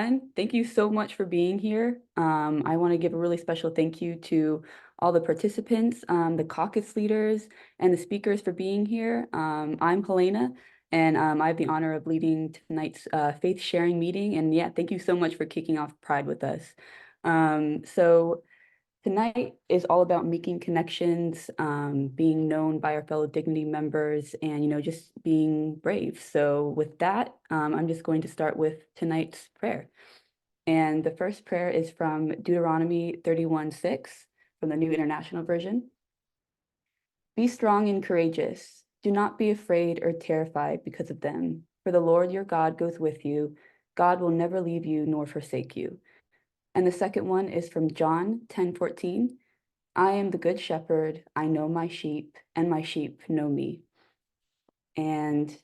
everyone. Thank you so much for being here. I want to give a really special thank you to all the participants, the caucus leaders, and the speakers for being here. I'm Helena, and I have the honor of leading tonight's faith sharing meeting. And yeah, thank you so much for kicking off Pride with us. So tonight is all about making connections, being known by our fellow Dignity members, and just being brave. So with that, I'm just going to start with tonight's prayer. And the first prayer is from Deuteronomy 31:6 from the New International Version. Be strong and courageous. Do not be afraid or terrified because of them, for the Lord your God goes with you. God will never leave you nor forsake you. And the second one is from John 10:14. I am the good shepherd. I know my sheep, and my sheep know me. And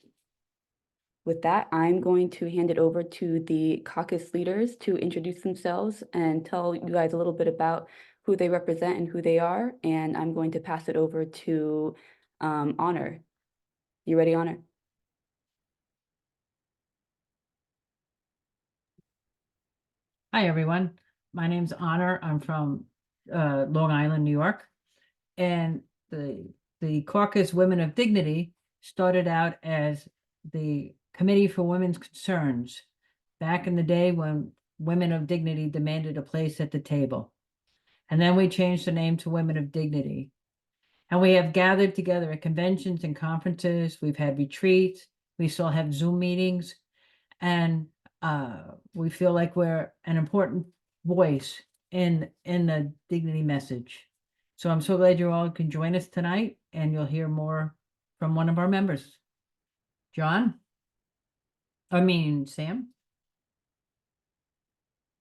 with that, I'm going to hand it over to the caucus leaders to introduce themselves and tell you guys a little bit about who they represent and who they are. And I'm going to pass it over to Honor. You ready, Honor? Hi, everyone. My name's Honor. I'm from Long Island, New York. And the Caucus Women of Dignity started out as the Committee for Women's Concerns back in the day when Women of Dignity demanded a place at the table. And then we changed the name to Women of Dignity. And we have gathered together at conventions and conferences. We've had retreats. We still have Zoom meetings. And we feel like we're an important voice in the dignity message. So I'm so glad you all can join us tonight, and you'll hear more from one of our members. Sam?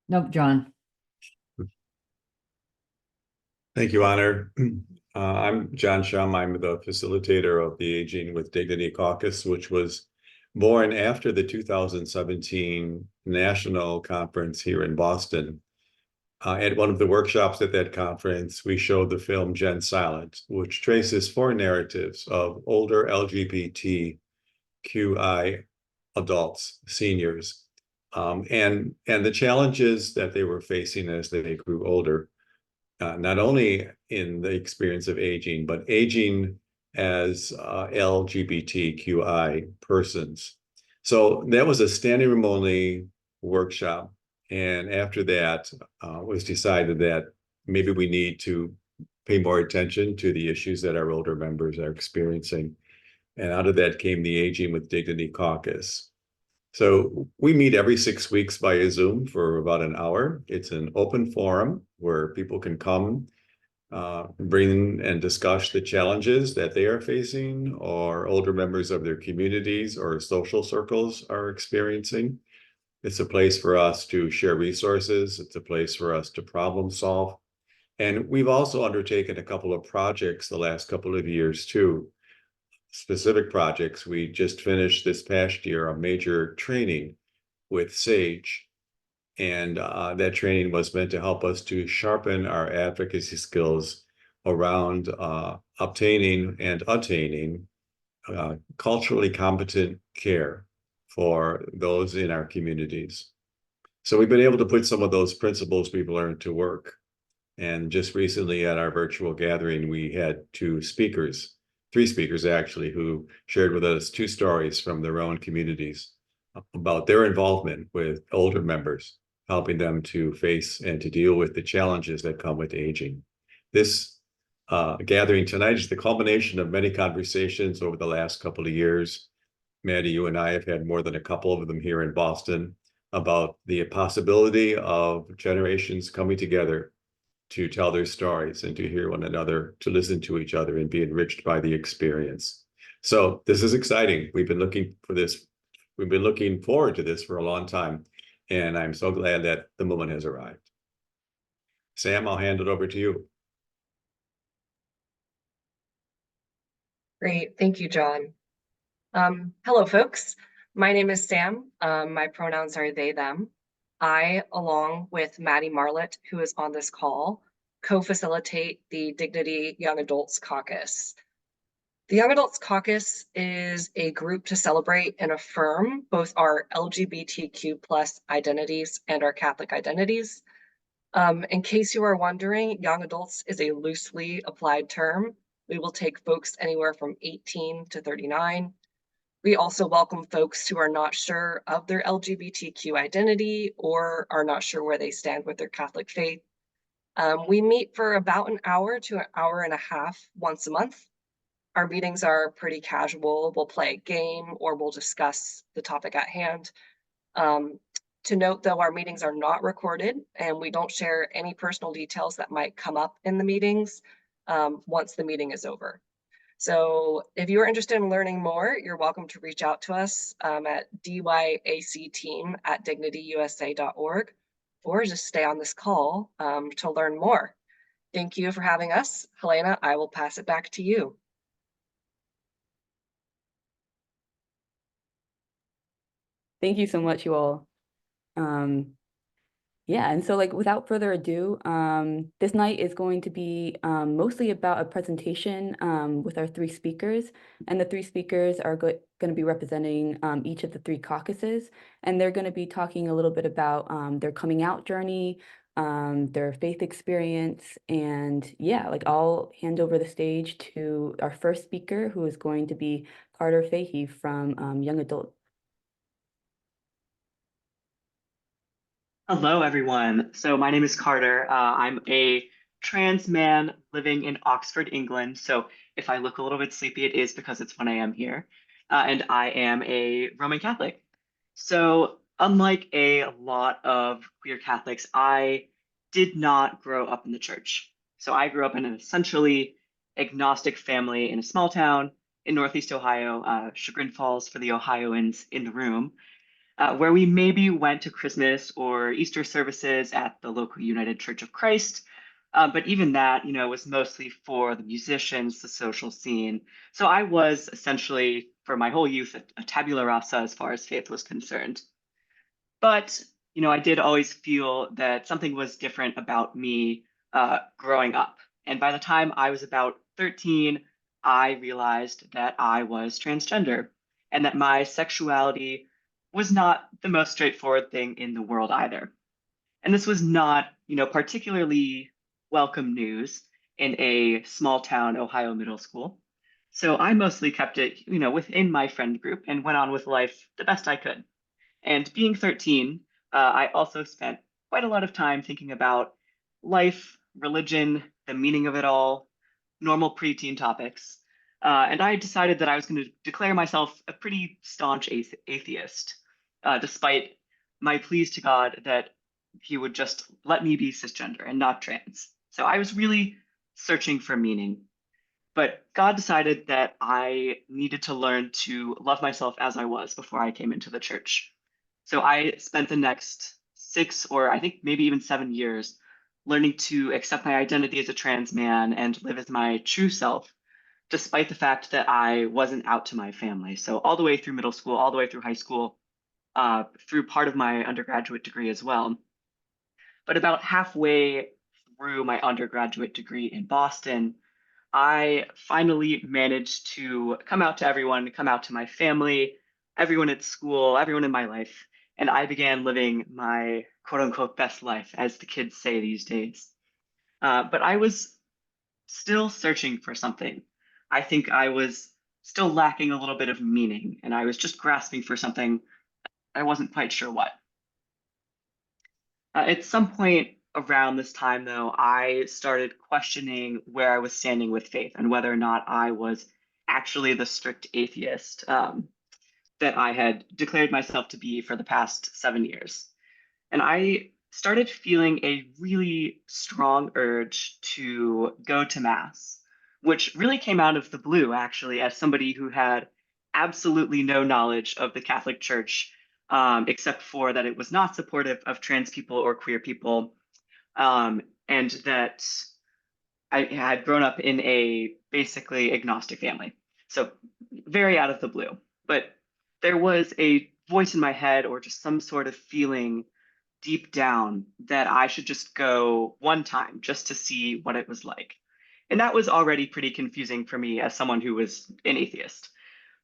Nope, John. Thank you, Honor. I'm John Shum. I'm the facilitator of the Aging with Dignity Caucus, which was born after the 2017 National Conference here in Boston. At one of the workshops at that conference, we showed the film Gen Silent, which traces 4 narratives of older LGBTQI adults, seniors, and the challenges that they were facing as they grew older. Not only in the experience of aging, but aging as LGBTQI persons. So that was a standing room only workshop. And after that, it was decided that maybe we need to pay more attention to the issues that our older members are experiencing. And out of that came the Aging with Dignity Caucus. So we meet every 6 weeks via Zoom for about an hour. It's an open forum where people can come, bring and discuss the challenges that they are facing, or older members of their communities or social circles are experiencing. It's a place for us to share resources. It's a place for us to problem solve. And we've also undertaken a couple of projects the last couple of years too. Specific projects. We just finished this past year a major training with SAGE, and that training was meant to help us to sharpen our advocacy skills around obtaining and attaining culturally competent care for those in our communities. So we've been able to put some of those principles we've learned to work. And just recently at our virtual gathering, we had 3 speakers actually, who shared with us 2 stories from their own communities about their involvement with older members, helping them to face and to deal with the challenges that come with aging. This gathering tonight is the culmination of many conversations over the last couple of years. Maddie, you and I have had more than a couple of them here in Boston about the possibility of generations coming together to tell their stories and to hear one another, to listen to each other and be enriched by the experience. So this is exciting. We've been looking for this. We've been looking forward to this for a long time. And I'm so glad that the moment has arrived. Sam, I'll hand it over to you. Great, thank you, John. Hello, folks. My name is Sam. My pronouns are they, them. I, along with Maddie Marlett, who is on this call, co-facilitate the Dignity Young Adults Caucus. The Young Adults Caucus is a group to celebrate and affirm both our LGBTQ+ identities and our Catholic identities. In case you are wondering, young adults is a loosely applied term. We will take folks anywhere from 18 to 39. We also welcome folks who are not sure of their LGBTQ identity or are not sure where they stand with their Catholic faith. We meet for about an hour to an hour and a half once a month. Our meetings are pretty casual. We'll play a game or we'll discuss the topic at hand. To note, though, our meetings are not recorded and we don't share any personal details that might come up in the meetings once the meeting is over. So if you're interested in learning more, you're welcome to reach out to us at DYACteam@DignityUSA.org or just stay on this call to learn more. Thank you for having us. Helena, I will pass it back to you. Thank you so much, you all. Yeah, and so like without further ado, this night is going to be mostly about a presentation with our three speakers, and the three speakers are going to be representing each of the three caucuses, and they're going to be talking a little bit about their coming out journey, their faith experience, and yeah, like I'll hand over the stage to our first speaker, who is going to be Carter Fahey from Young Adult. Hello, everyone. So my name is Carter. I'm a trans man living in Oxford, England. So if I look a little bit sleepy, it is because it's 1 a.m. here. And I am a Roman Catholic. So unlike a lot of queer Catholics, I did not grow up in the church. So I grew up in an essentially agnostic family in a small town in Northeast Ohio, Chagrin Falls for the Ohioans in the room. Where we maybe went to Christmas or Easter services at the local United Church of Christ. But even that, was mostly for the musicians, the social scene. So I was essentially, for my whole youth, a tabula rasa as far as faith was concerned. But, I did always feel that something was different about me growing up. And by the time I was about 13, I realized that I was transgender and that my sexuality was not the most straightforward thing in the world either. And this was not, particularly welcome news in a small town Ohio middle school. So I mostly kept it, within my friend group and went on with life the best I could. And being 13, I also spent quite a lot of time thinking about life, religion, the meaning of it all, normal preteen topics. And I decided that I was going to declare myself a pretty staunch atheist, despite my pleas to God that he would just let me be cisgender and not trans. So I was really searching for meaning. But God decided that I needed to learn to love myself as I was before I came into the church. So I spent the next 6 or I think maybe even 7 years learning to accept my identity as a trans man and live as my true self, despite the fact that I wasn't out to my family. So all the way through middle school, all the way through high school, through part of my undergraduate degree as well. But about halfway through my undergraduate degree in Boston, I finally managed to come out to everyone, come out to my family, everyone at school, everyone in my life. And I began living my quote unquote best life, as the kids say these days. But I was still searching for something. I think I was still lacking a little bit of meaning, and I was just grasping for something. I wasn't quite sure what. At some point around this time, though, I started questioning where I was standing with faith and whether or not I was actually the strict atheist that I had declared myself to be for the past 7 years. And I started feeling a really strong urge to go to Mass, which really came out of the blue, actually, as somebody who had absolutely no knowledge of the Catholic Church, except for that it was not supportive of trans people or queer people, and that I had grown up in a basically agnostic family. So very out of the blue. But there was a voice in my head or just some sort of feeling deep down that I should just go one time just to see what it was like. And that was already pretty confusing for me as someone who was an atheist.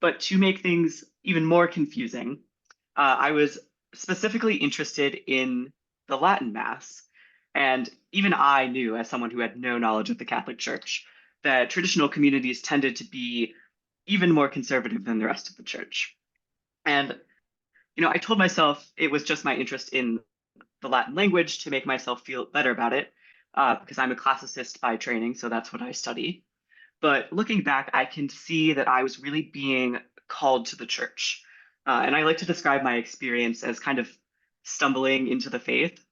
But to make things even more confusing, I was specifically interested in the Latin Mass. And even I knew, as someone who had no knowledge of the Catholic Church, that traditional communities tended to be even more conservative than the rest of the church. And, I told myself it was just my interest in the Latin language to make myself feel better about it, because I'm a classicist by training, so that's what I study. But looking back, I can see that I was really being called to the church. And I like to describe my experience as kind of stumbling into the faith.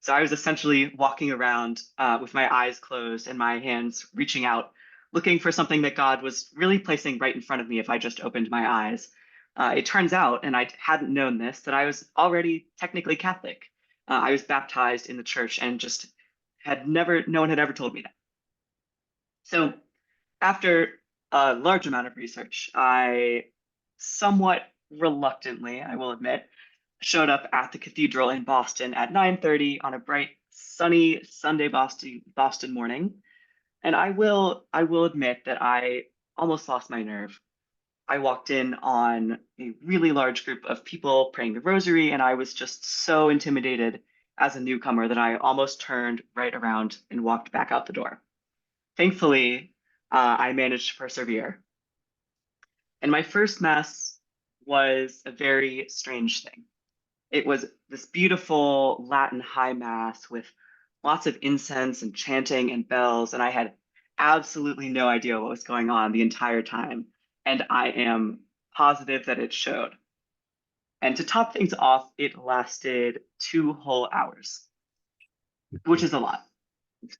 So I was essentially walking around with my eyes closed and my hands reaching out, looking for something that God was really placing right in front of me if I just opened my eyes. It turns out, and I hadn't known this, that I was already technically Catholic. I was baptized in the church and just no one had ever told me that. So after a large amount of research, I somewhat reluctantly, I will admit, showed up at the cathedral in Boston at 9:30 on a bright, sunny Sunday Boston morning. And I will admit that I almost lost my nerve. I walked in on a really large group of people praying the rosary, and I was just so intimidated as a newcomer that I almost turned right around and walked back out the door. Thankfully, I managed to persevere. And my first Mass was a very strange thing. It was this beautiful Latin high Mass with lots of incense and chanting and bells, and I had absolutely no idea what was going on the entire time. And I am positive that it showed. And to top things off, it lasted 2 whole hours, which is a lot.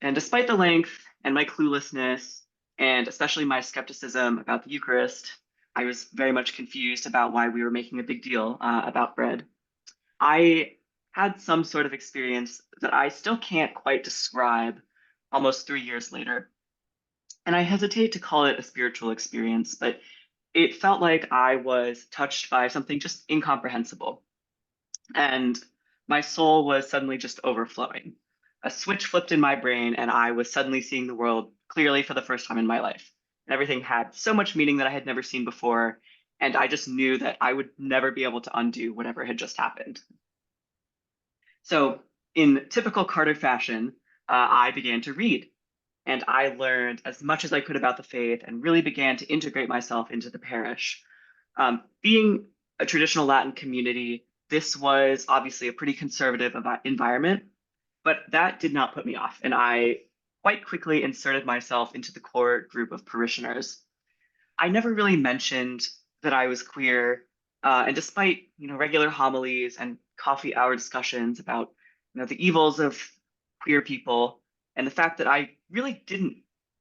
And despite the length and my cluelessness, and especially my skepticism about the Eucharist, I was very much confused about why we were making a big deal about bread. I had some sort of experience that I still can't quite describe almost 3 years later. And I hesitate to call it a spiritual experience, but it felt like I was touched by something just incomprehensible. And my soul was suddenly just overflowing. A switch flipped in my brain, and I was suddenly seeing the world clearly for the first time in my life. And everything had so much meaning that I had never seen before. And I just knew that I would never be able to undo whatever had just happened. So, in typical Carter fashion, I began to read. And I learned as much as I could about the faith and really began to integrate myself into the parish. Being a traditional Latin community, this was obviously a pretty conservative environment, but that did not put me off. And I quite quickly inserted myself into the core group of parishioners. I never really mentioned that I was queer. And despite, regular homilies and coffee hour discussions about, the evils of queer people and the fact that I really didn't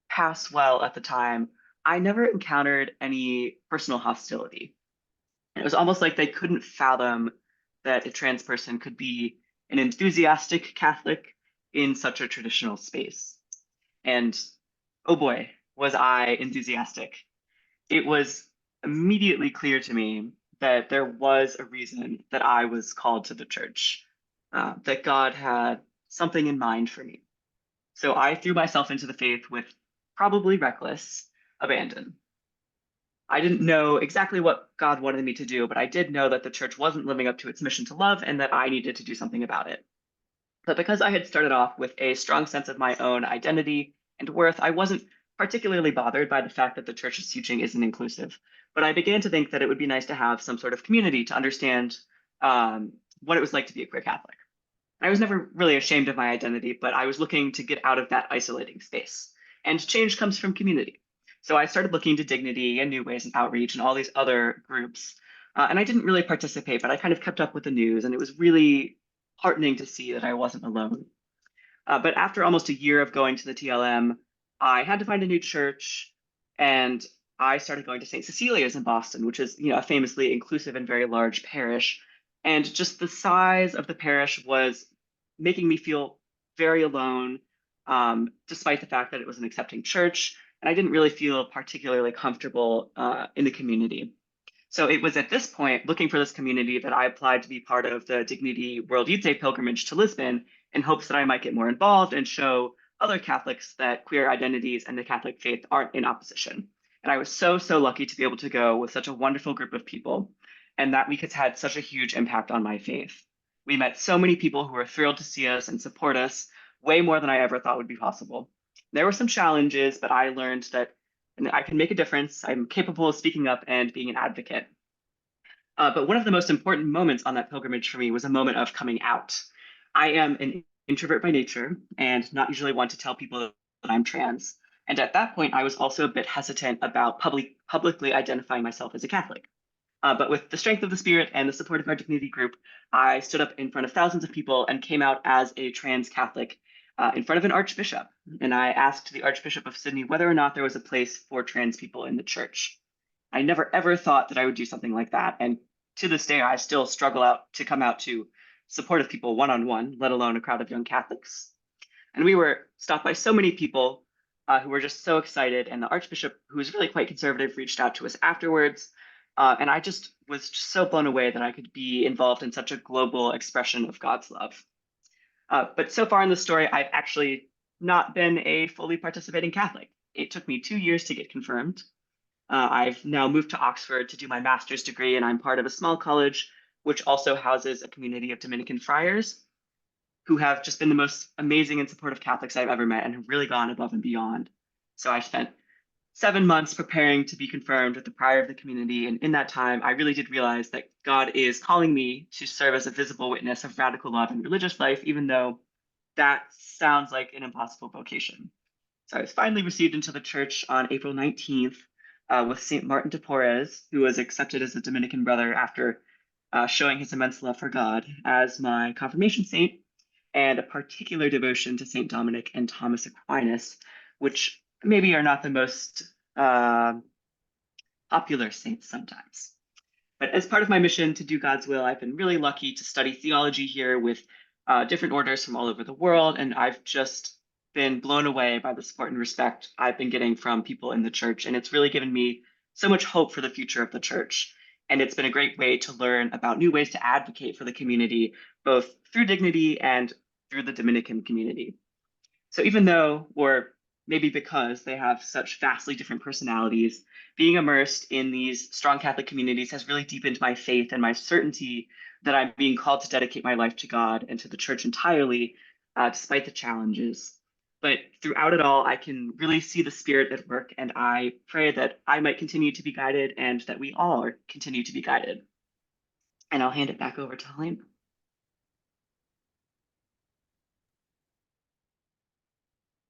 pass well at the time, I never encountered any personal hostility. And it was almost like they couldn't fathom that a trans person could be an enthusiastic Catholic in such a traditional space. And oh boy, was I enthusiastic. It was immediately clear to me that there was a reason that I was called to the church, that God had something in mind for me. So I threw myself into the faith with probably reckless abandon. I didn't know exactly what God wanted me to do, but I did know that the church wasn't living up to its mission to love and that I needed to do something about it. But because I had started off with a strong sense of my own identity and worth, I wasn't particularly bothered by the fact that the church's teaching isn't inclusive. But I began to think that it would be nice to have some sort of community to understand what it was like to be a queer Catholic. I was never really ashamed of my identity, but I was looking to get out of that isolating space. And change comes from community. So I started looking to Dignity and New Ways and Outreach and all these other groups. And I didn't really participate, but I kind of kept up with the news, and it was really heartening to see that I wasn't alone. But after almost a year of going to the TLM, I had to find a new church, and I started going to St. Cecilia's in Boston, which is, a famously inclusive and very large parish. And just the size of the parish was making me feel very alone, despite the fact that it was an accepting church. And I didn't really feel particularly comfortable in the community. So it was at this point, looking for this community, that I applied to be part of the Dignity World Youth Day pilgrimage to Lisbon in hopes that I might get more involved and show other Catholics that queer identities and the Catholic faith aren't in opposition. And I was so, so lucky to be able to go with such a wonderful group of people, and that week has had such a huge impact on my faith. We met so many people who were thrilled to see us and support us, way more than I ever thought would be possible. There were some challenges, but I learned that I can make a difference. I'm capable of speaking up and being an advocate. But one of the most important moments on that pilgrimage for me was a moment of coming out. I am an introvert by nature and not usually want to tell people that I'm trans. And at that point, I was also a bit hesitant about publicly identifying myself as a Catholic. But with the strength of the Spirit and the support of our Dignity group, I stood up in front of thousands of people and came out as a trans Catholic in front of an archbishop. And I asked the Archbishop of Sydney whether or not there was a place for trans people in the church. I never ever thought that I would do something like that. And to this day, I still struggle to come out to supportive people one-on-one, let alone a crowd of young Catholics. And we were stopped by so many people who were just so excited. And the Archbishop, who was really quite conservative, reached out to us afterwards. And I just was just so blown away that I could be involved in such a global expression of God's love. But so far in the story, I've actually not been a fully participating Catholic. It took me 2 years to get confirmed. I've now moved to Oxford to do my master's degree, and I'm part of a small college which also houses a community of Dominican friars who have just been the most amazing and supportive Catholics I've ever met and have really gone above and beyond. So I spent 7 months preparing to be confirmed with the prior of the community, and in that time, I really did realize that God is calling me to serve as a visible witness of radical love in religious life, even though that sounds like an impossible vocation. So I was finally received into the church on April 19th with St. Martin de Porres, who was accepted as a Dominican brother after showing his immense love for God, as my confirmation saint, and a particular devotion to St. Dominic and Thomas Aquinas, which maybe are not the most popular saints sometimes. But as part of my mission to do God's will, I've been really lucky to study theology here with different orders from all over the world, and I've just been blown away by the support and respect I've been getting from people in the church, and it's really given me so much hope for the future of the church. And it's been a great way to learn about new ways to advocate for the community, both through Dignity and through the Dominican community. So even though, or maybe because they have such vastly different personalities, being immersed in these strong Catholic communities has really deepened my faith and my certainty that I'm being called to dedicate my life to God and to the church entirely, despite the challenges. But throughout it all, I can really see the Spirit at work, and I pray that I might continue to be guided and that we all continue to be guided. And I'll hand it back over to Helene.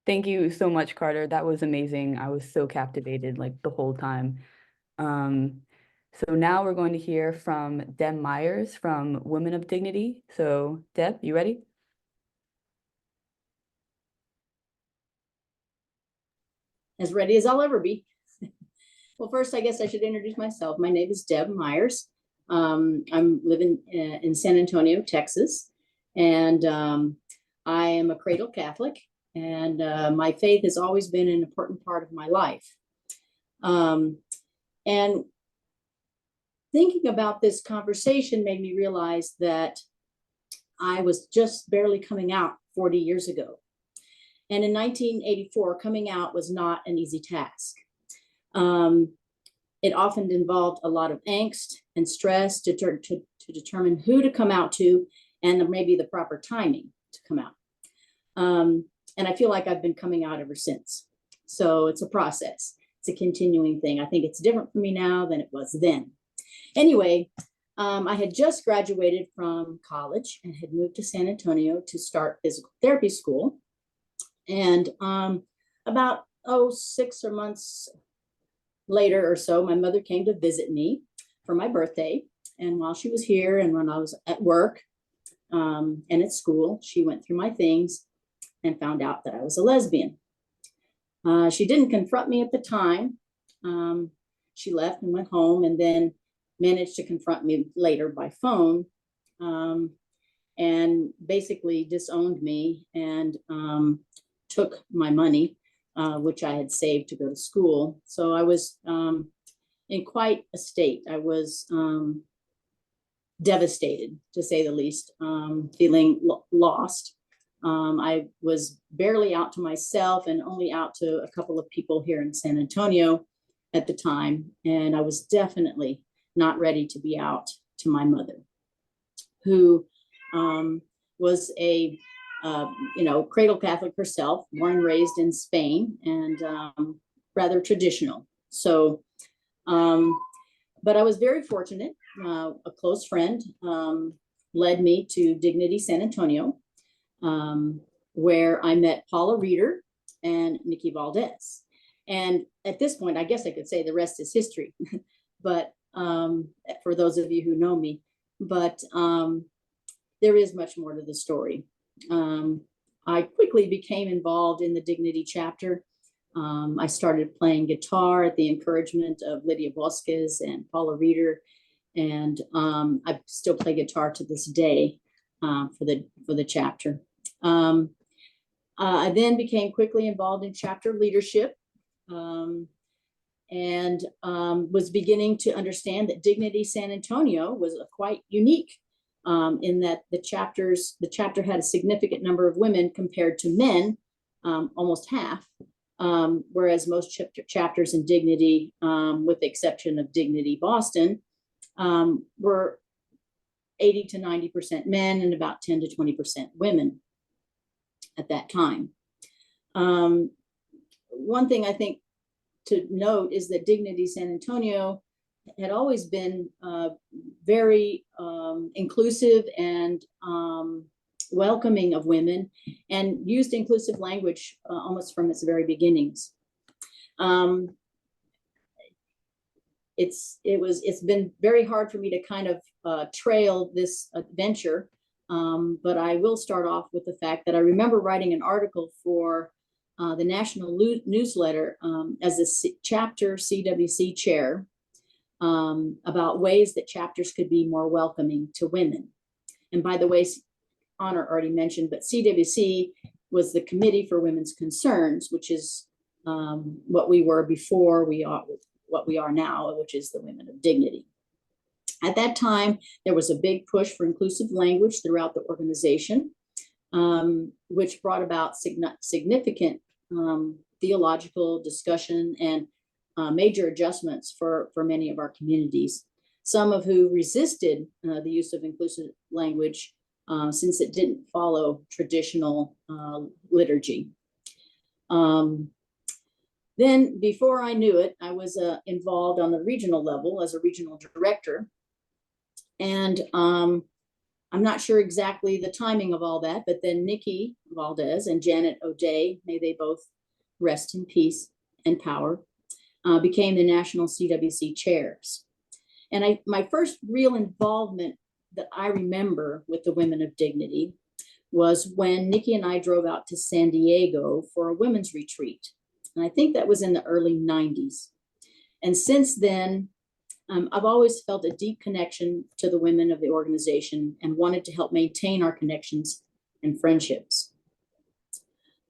Thank you so much, Carter. That was amazing. I was so captivated like the whole time. So now we're going to hear from Deb Myers from Women of Dignity. So Deb, you ready? As ready as I'll ever be. Well, first, I guess I should introduce myself. My name is Deb Myers. I'm living in San Antonio, Texas, and I am a cradle Catholic, and my faith has always been an important part of my life. And thinking about this conversation made me realize that I was just barely coming out 40 years ago. And in 1984, coming out was not an easy task. It often involved a lot of angst and stress to determine who to come out to and maybe the proper timing to come out. And I feel like I've been coming out ever since. So it's a process. It's a continuing thing. I think it's different for me now than it was then. Anyway, I had just graduated from college and had moved to San Antonio to start physical therapy school. And about 6 months later or so, my mother came to visit me for my birthday. And while she was here and when I was at work and at school, she went through my things and found out that I was a lesbian. She didn't confront me at the time. She left and went home and then managed to confront me later by phone and basically disowned me and took my money, which I had saved to go to school. So I was in quite a state. I was devastated, to say the least, feeling lost. I was barely out to myself and only out to a couple of people here in San Antonio at the time. And I was definitely not ready to be out to my mother, who was a cradle Catholic herself, born and raised in Spain, and rather traditional. So, but I was very fortunate. A close friend led me to Dignity San Antonio, where I met Paula Reeder and Nikki Valdez. And at this point, I guess I could say the rest is history, but for those of you who know me, but there is much more to the story. I quickly became involved in the Dignity chapter. I started playing guitar at the encouragement of Lydia Bosquez and Paula Reeder, and I still play guitar to this day for the chapter. I then became quickly involved in chapter leadership, and was beginning to understand that Dignity San Antonio was quite unique in that the chapter had a significant number of women compared to men, almost half, whereas most chapters in Dignity, with the exception of Dignity Boston, were 80 to 90% men and about 10 to 20% women at that time. One thing I think to note is that Dignity San Antonio had always been very inclusive and welcoming of women, and used inclusive language almost from its very beginnings. It's been very hard for me to kind of trail this adventure, but I will start off with the fact that I remember writing an article for the national newsletter as a chapter CWC chair about ways that chapters could be more welcoming to women. And by the way, Honor already mentioned, but CWC was the Committee for Women's Concerns, which is what we were before what we are now, which is the Women of Dignity. At that time, there was a big push for inclusive language throughout the organization, which brought about significant theological discussion and major adjustments for many of our communities, some of who resisted the use of inclusive language since it didn't follow traditional liturgy. Then before I knew it, I was involved on the regional level as a regional director. And I'm not sure exactly the timing of all that, but then Nikki Valdez and Janet O'Day, may they both rest in peace and power, became the national CWC chairs. And my first real involvement that I remember with the Women of Dignity was when Nikki and I drove out to San Diego for a women's retreat. And I think that was in the early 90s. And since then, I've always felt a deep connection to the women of the organization and wanted to help maintain our connections and friendships.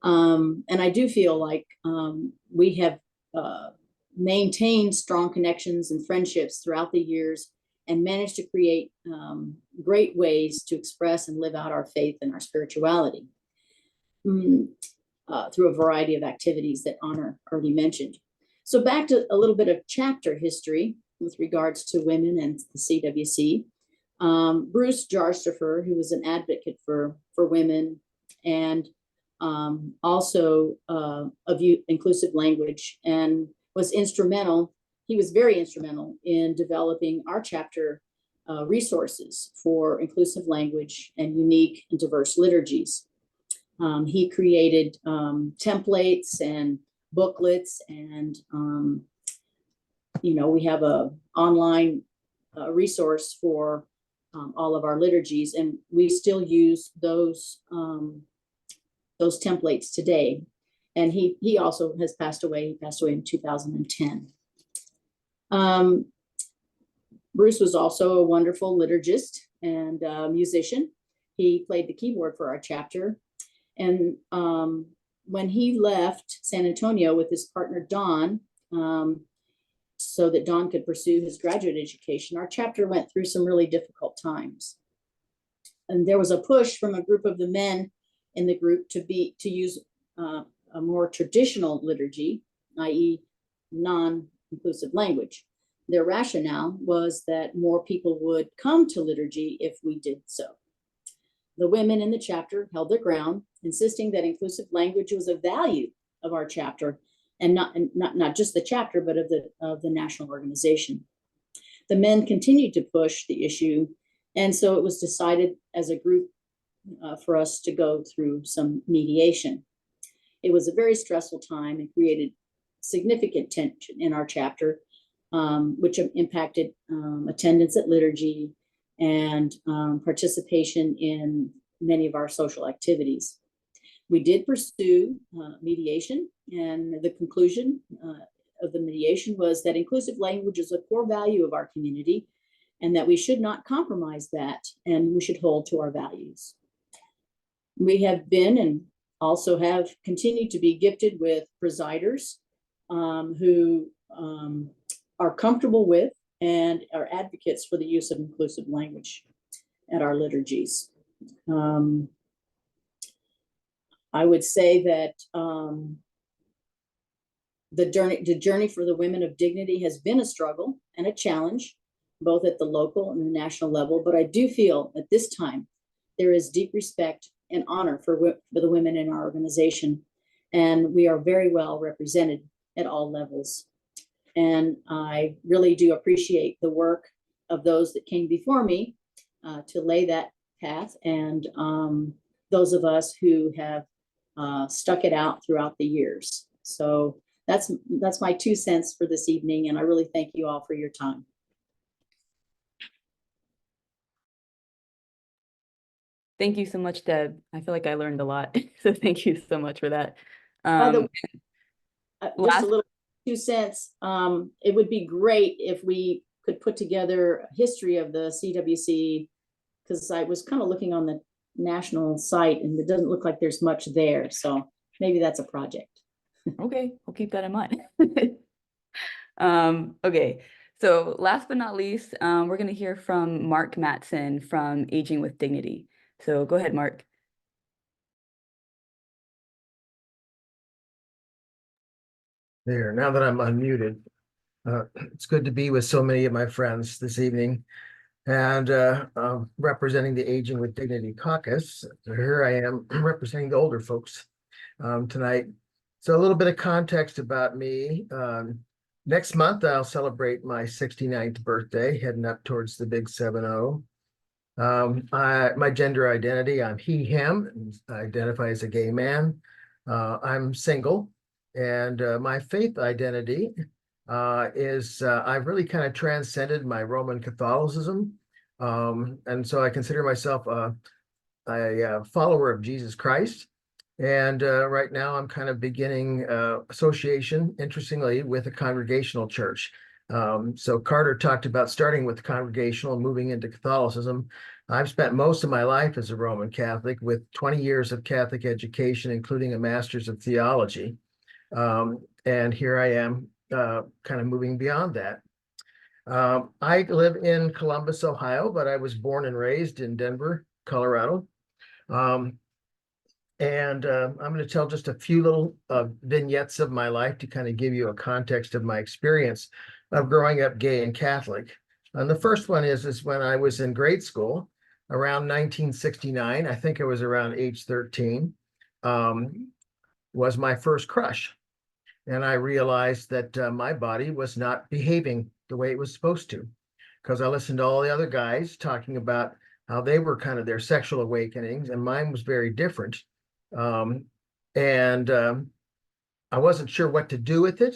And I do feel like we have maintained strong connections and friendships throughout the years and managed to create great ways to express and live out our faith and our spirituality through a variety of activities that Honor already mentioned. So back to a little bit of chapter history with regards to women and the CWC. Bruce Jarstifer, who was an advocate for women and also of inclusive language, and was instrumental. He was very instrumental in developing our chapter resources for inclusive language and unique and diverse liturgies. He created templates and booklets, and we have an online resource for all of our liturgies, and we still use those templates today. And he also has passed away. He passed away in 2010. Bruce was also a wonderful liturgist and musician. He played the keyboard for our chapter. And when he left San Antonio with his partner, Don, so that Don could pursue his graduate education, our chapter went through some really difficult times. And there was a push from a group of the men in the group to use a more traditional liturgy, i.e. non-inclusive language. Their rationale was that more people would come to liturgy if we did so. The women in the chapter held their ground, insisting that inclusive language was a value of our chapter, and not just the chapter, but of the national organization. The men continued to push the issue, and so it was decided as a group for us to go through some mediation. It was a very stressful time and created significant tension in our chapter, which impacted attendance at liturgy and participation in many of our social activities. We did pursue mediation, and the conclusion of the mediation was that inclusive language is a core value of our community, and that we should not compromise that, and we should hold to our values. We have been and also have continued to be gifted with presiders who are comfortable with and are advocates for the use of inclusive language at our liturgies. I would say that the journey for the Women of Dignity has been a struggle and a challenge, both at the local and the national level. But I do feel at this time there is deep respect and honor for the women in our organization, and we are very well represented at all levels. And I really do appreciate the work of those that came before me to lay that path, and those of us who have stuck it out throughout the years. So that's my 2 cents for this evening, and I really thank you all for your time. Thank you so much, Deb. I feel like I learned a lot, so thank you so much for that. By the way, just a last- little 2 cents. It would be great if we could put together a history of the CWC, because I was kind of looking on the national site and it doesn't look like there's much there. So maybe that's a project. Okay, I'll keep that in mind. Okay, so last but not least, we're going to hear from Mark Matson from Aging with Dignity. So go ahead, Mark. There, now that I'm unmuted, it's good to be with so many of my friends this evening, and representing the Aging with Dignity caucus. So here I am representing the older folks tonight. So a little bit of context about me. Next month, I'll celebrate my 69th birthday, heading up towards the big 7-0. My gender identity, I'm he, him, I identify as a gay man. I'm single. And my faith identity is I've really kind of transcended my Roman Catholicism. And so I consider myself a follower of Jesus Christ. And right now I'm kind of beginning association, interestingly, with a congregational church. So Carter talked about starting with congregational and moving into Catholicism. I've spent most of my life as a Roman Catholic with 20 years of Catholic education, including a master's of theology. And here I am kind of moving beyond that. I live in Columbus, Ohio, but I was born and raised in Denver, Colorado. And I'm going to tell just a few little vignettes of my life to kind of give you a context of my experience of growing up gay and Catholic. And the first one is when I was in grade school around 1969, I think I was around age 13, was my first crush. And I realized that my body was not behaving the way it was supposed to, because I listened to all the other guys talking about how they were kind of their sexual awakenings, and mine was very different. I wasn't sure what to do with it.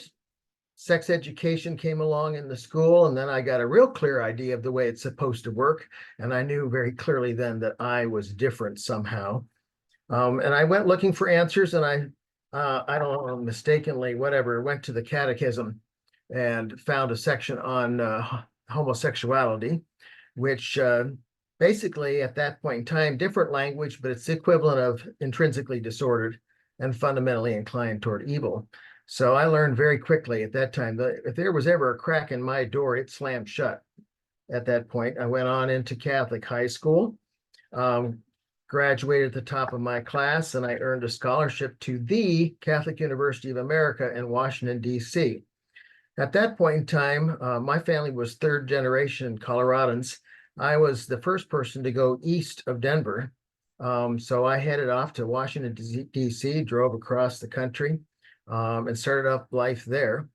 Sex education came along in the school, and then I got a real clear idea of the way it's supposed to work. And I knew very clearly then that I was different somehow. And I went looking for answers, and I don't know, mistakenly, whatever, went to the catechism and found a section on homosexuality, which basically at that point in time, different language, but it's the equivalent of intrinsically disordered and fundamentally inclined toward evil. So I learned very quickly at that time that if there was ever a crack in my door, it slammed shut. At that point, I went on into Catholic high school. graduated at the top of my class, and I earned a scholarship to the Catholic University of America in Washington, D.C. At that point in time, my family was third generation Coloradans. I was the first person to go east of Denver. So I headed off to Washington, D.C., drove across the country, and started off life there.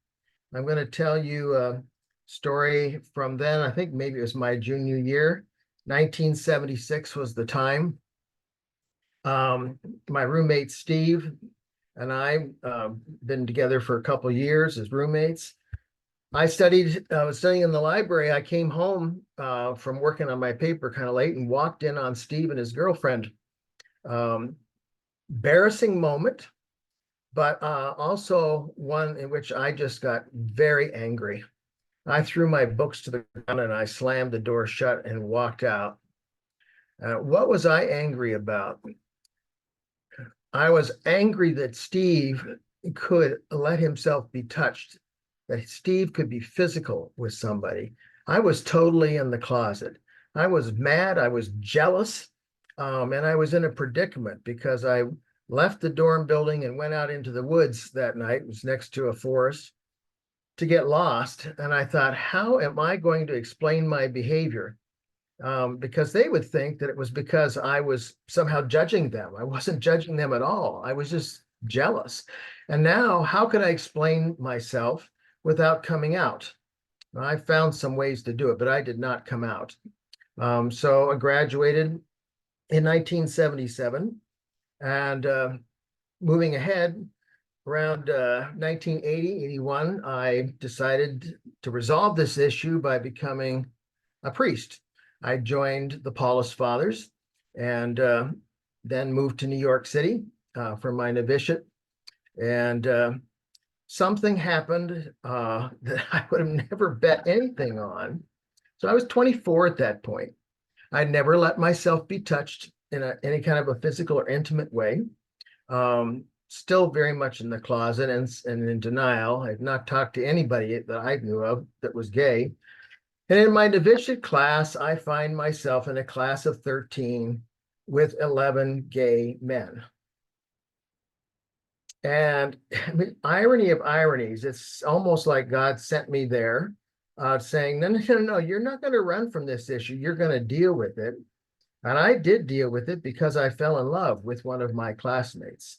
I'm going to tell you a story from then. I think maybe it was my junior year. 1976 was the time. My roommate, Steve, and I been together for a couple of years as roommates. I was studying in the library. I came home from working on my paper kind of late and walked in on Steve and his girlfriend. Embarrassing moment, but also one in which I just got very angry. I threw my books to the ground and I slammed the door shut and walked out. What was I angry about? I was angry that Steve could let himself be touched, that Steve could be physical with somebody. I was totally in the closet. I was mad, I was jealous, and I was in a predicament because I left the dorm building and went out into the woods that night. It was next to a forest to get lost. And I thought, how am I going to explain my behavior? Because they would think that it was because I was somehow judging them. I wasn't judging them at all. I was just jealous. And now, how could I explain myself without coming out? I found some ways to do it, but I did not come out. So I graduated in 1977, and moving ahead, around 1980, 81, I decided to resolve this issue by becoming a priest. I joined the Paulist Fathers and then moved to New York City for my novitiate. And something happened that I would have never bet anything on. So I was 24 at that point. I'd never let myself be touched in any kind of a physical or intimate way. Still very much in the closet and in denial. I've not talked to anybody that I knew of that was gay. And in my novitiate class, I find myself in a class of 13 with 11 gay men. And I mean, irony of ironies, it's almost like God sent me there saying, no, you're not going to run from this issue. You're going to deal with it. And I did deal with it because I fell in love with one of my classmates.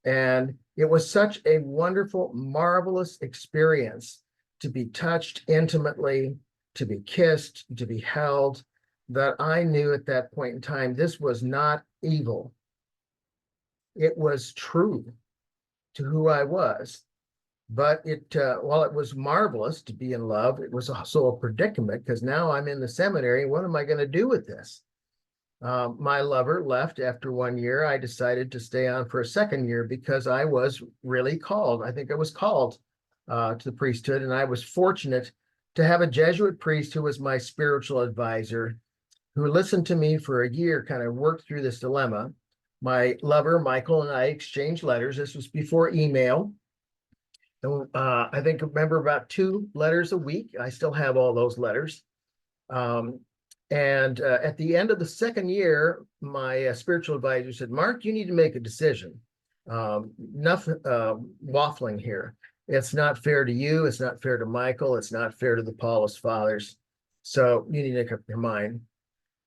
And it was such a wonderful, marvelous experience to be touched intimately, to be kissed, to be held, that I knew at that point in time, this was not evil. It was true to who I was. But while it was marvelous to be in love, it was also a predicament because now I'm in the seminary. What am I going to do with this? My lover left after 1 year. I decided to stay on for a second year because I was really called. I think I was called to the priesthood, and I was fortunate to have a Jesuit priest who was my spiritual advisor, who listened to me for a year, kind of worked through this dilemma. My lover, Michael, and I exchanged letters. This was before email. And I think I remember about 2 letters a week. I still have all those letters. And at the end of the second year, my spiritual advisor said, Mark, you need to make a decision. Enough waffling here. It's not fair to you. It's not fair to Michael. It's not fair to the Paulist Fathers. So you need to make up your mind.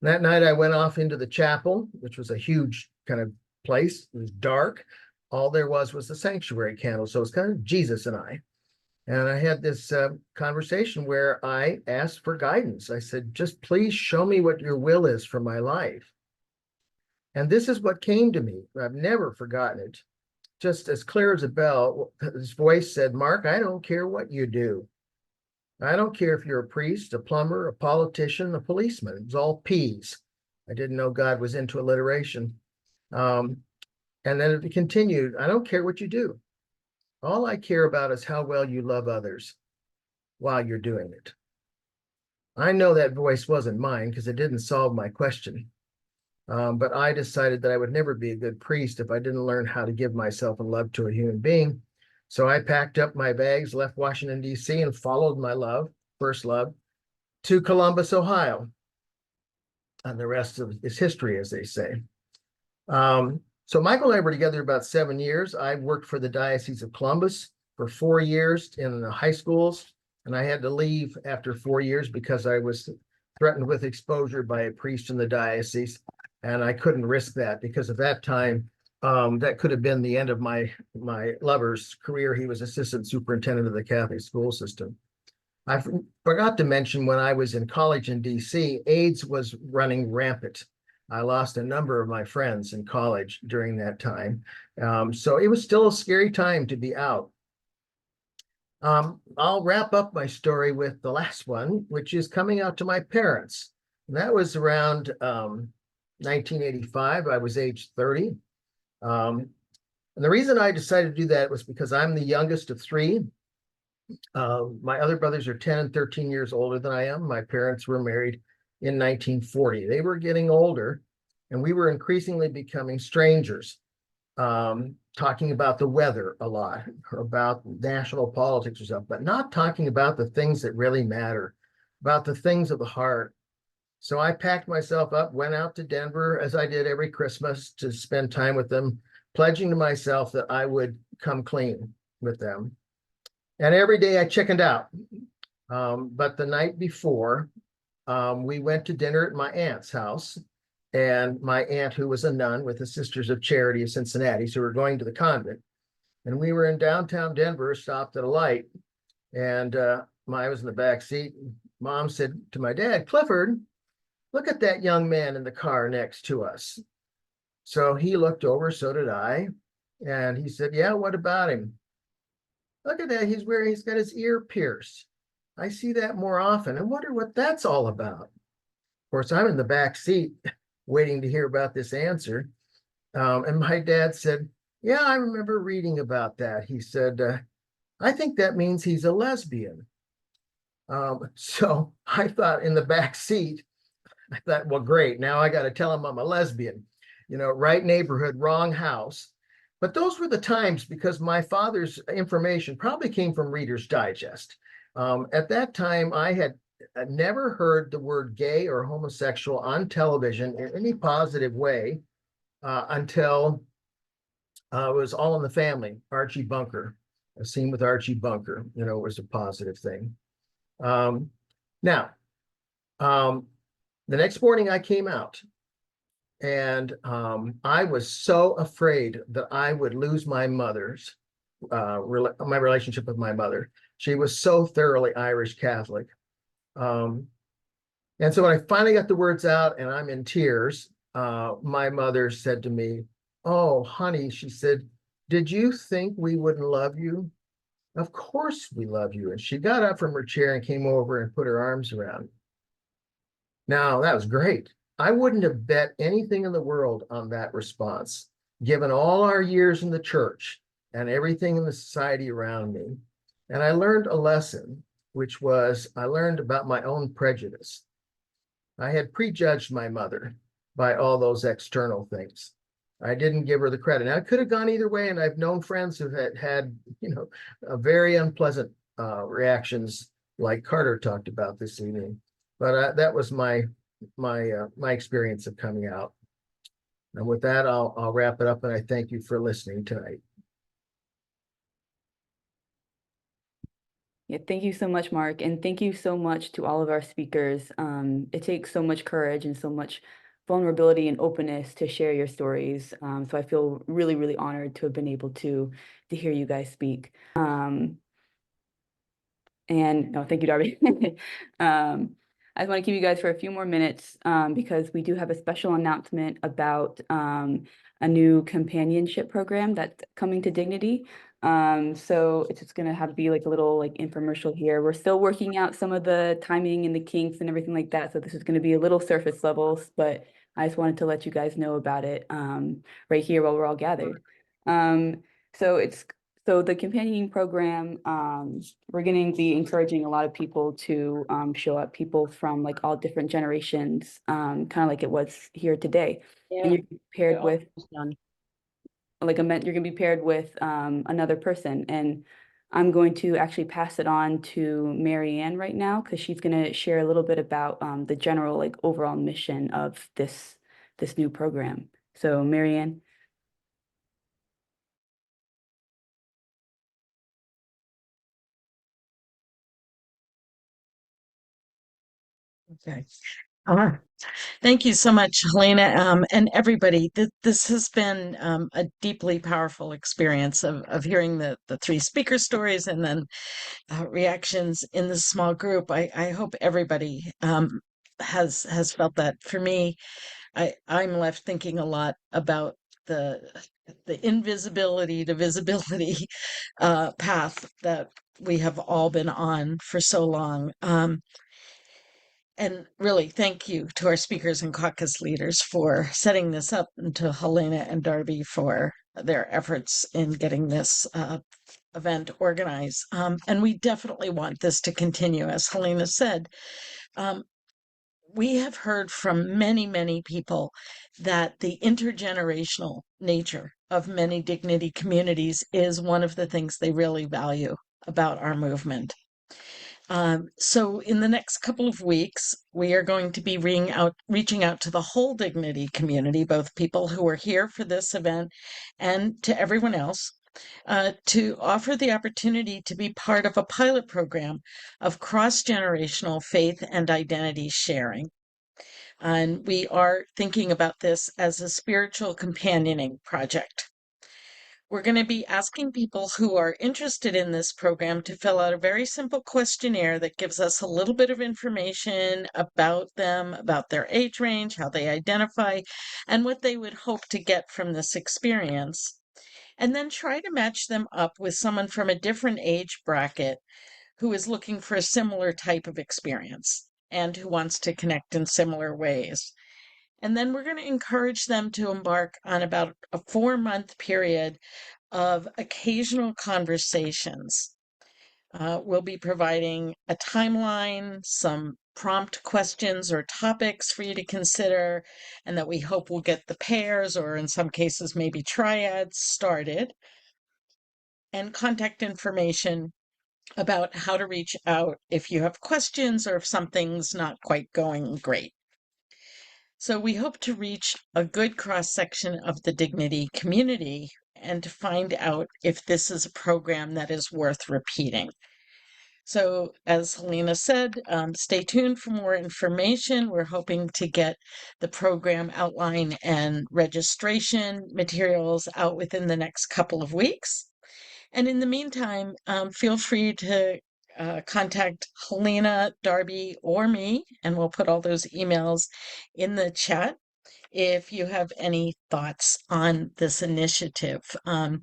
That night I went off into the chapel, which was a huge kind of place. It was dark. All there was the sanctuary candle. So it's kind of Jesus and I. And I had this conversation where I asked for guidance. I said, just please show me what your will is for my life. And this is what came to me. I've never forgotten it. Just as clear as a bell, his voice said, Mark, I don't care what you do. I don't care if you're a priest, a plumber, a politician, a policeman. It was all P's. I didn't know God was into alliteration. And then it continued, I don't care what you do. All I care about is how well you love others while you're doing it. I know that voice wasn't mine because it didn't solve my question. But I decided that I would never be a good priest if I didn't learn how to give myself in love to a human being. So I packed up my bags, left Washington, D.C., and followed my love, first love, to Columbus, Ohio. And the rest of is history, as they say. So Michael and I were together about 7 years. I worked for the Diocese of Columbus for 4 years in the high schools, and I had to leave after 4 years because I was threatened with exposure by a priest in the diocese, and I couldn't risk that because at that time, that could have been the end of my lover's career. He was assistant superintendent of the Catholic school system. I forgot to mention when I was in college in DC, AIDS was running rampant. I lost a number of my friends in college during that time. So it was still a scary time to be out. I'll wrap up my story with the last one, which is coming out to my parents. And that was around 1985. I was age 30. And the reason I decided to do that was because I'm the youngest of three. My other brothers are 10 and 13 years older than I am. My parents were married in 1940. They were getting older, and we were increasingly becoming strangers, talking about the weather a lot, or about national politics or stuff, but not talking about the things that really matter, about the things of the heart. So I packed myself up, went out to Denver, as I did every Christmas, to spend time with them, pledging to myself that I would come clean with them. And every day I chickened out. But the night before, we went to dinner at my aunt's house. And my aunt, who was a nun with the Sisters of Charity of Cincinnati, so we were going to the convent. And we were in downtown Denver, stopped at a light. And I was in the back seat. Mom said to my dad, "Clifford, look at that young man in the car next to us." So he looked over, so did I. And he said, "Yeah, what about him?" "Look at that, he's got his ear pierced. I see that more often. I wonder what that's all about." Of course, I'm in the back seat waiting to hear about this answer. And my dad said, "Yeah, I remember reading about that." He said, "I think that means he's a lesbian." So I thought in the back seat, I thought, well, great. Now I got to tell him I'm a lesbian. Right neighborhood, wrong house. But those were the times, because my father's information probably came from Reader's Digest. At that time, I had never heard the word gay or homosexual on television in any positive way until it was All in the Family, Archie Bunker. A scene with Archie Bunker, was a positive thing. Now, the next morning I came out, and I was so afraid that I would lose my mother's, my relationship with my mother. She was so thoroughly Irish Catholic. And so when I finally got the words out and I'm in tears, my mother said to me, "Oh, honey," she said, "did you think we wouldn't love you? Of course we love you." And she got up from her chair and came over and put her arms around me. Now, that was great. I wouldn't have bet anything in the world on that response, given all our years in the church and everything in the society around me. And I learned a lesson, which was I learned about my own prejudice. I had prejudged my mother by all those external things. I didn't give her the credit. Now, it could have gone either way, and I've known friends who had a very unpleasant reactions, like Carter talked about this evening. But that was my experience of coming out. And with that, I'll wrap it up, and I thank you for listening tonight. Yeah, thank you so much, Mark. And thank you so much to all of our speakers. It takes so much courage and so much vulnerability and openness to share your stories. So I feel really, really honored to have been able to hear you guys speak. And no, thank you, Darby. I just want to keep you guys for a few more minutes because we do have a special announcement about a new companionship program that's coming to Dignity. So it's just gonna be like a little infomercial here. We're still working out some of the timing and the kinks and everything like that. So this is gonna be a little surface levels, but I just wanted to let you guys know about it right here while we're all gathered. So the companioning program, we're going to be encouraging a lot of people to show up, people from all different generations, kind of like it was here today. Yeah. And you're paired with Done. you're going to be paired with another person. And I'm going to actually pass it on to Marianne right now, because she's going to share a little bit about the general overall mission of this new program. So Marianne. Okay. Thank you so much, Helena, and everybody. This has been a deeply powerful experience of hearing the three speaker stories and then reactions in this small group. I hope everybody has felt that. For me, I'm left thinking a lot about the invisibility to visibility path that we have all been on for so long. And really, thank you to our speakers and caucus leaders for setting this up, and to Helena and Darby for their efforts in getting this event organized. And we definitely want this to continue. As Helena said, we have heard from many, many people that the intergenerational nature of many dignity communities is one of the things they really value about our movement. So in the next couple of weeks, we are going to be reaching out to the whole Dignity community, both people who are here for this event and to everyone else, to offer the opportunity to be part of a pilot program of cross-generational faith and identity sharing. And we are thinking about this as a spiritual companioning project. We're going to be asking people who are interested in this program to fill out a very simple questionnaire that gives us a little bit of information about them, about their age range, how they identify, and what they would hope to get from this experience. And then try to match them up with someone from a different age bracket who is looking for a similar type of experience and who wants to connect in similar ways. And then we're going to encourage them to embark on about a 4-month period of occasional conversations. We'll be providing a timeline, some prompt questions or topics for you to consider, and that we hope will get the pairs, or in some cases, maybe triads, started. And contact information about how to reach out if you have questions or if something's not quite going great. So we hope to reach a good cross-section of the Dignity community and to find out if this is a program that is worth repeating. So as Helena said, stay tuned for more information. We're hoping to get the program outline and registration materials out within the next couple of weeks. And in the meantime, feel free to contact Helena, Darby, or me, and we'll put all those emails in the chat if you have any thoughts on this initiative. As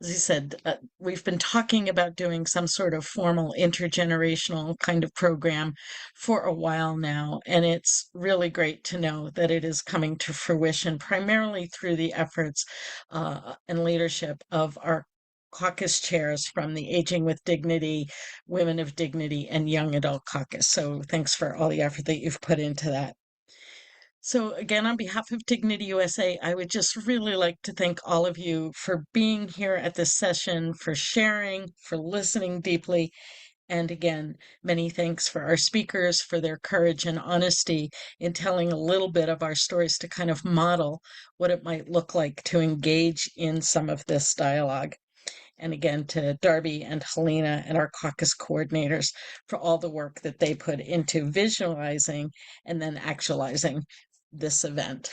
I said, we've been talking about doing some sort of formal intergenerational kind of program for a while now, and it's really great to know that it is coming to fruition, primarily through the efforts and leadership of our caucus chairs from the Aging with Dignity, Women of Dignity, and Young Adult Caucus. So thanks for all the effort that you've put into that. So again, on behalf of Dignity USA, I would just really like to thank all of you for being here at this session, for sharing, for listening deeply. And again, many thanks for our speakers for their courage and honesty in telling a little bit of our stories to kind of model what it might look like to engage in some of this dialogue. And again, to Darby and Helena and our caucus coordinators for all the work that they put into visualizing and then actualizing this event.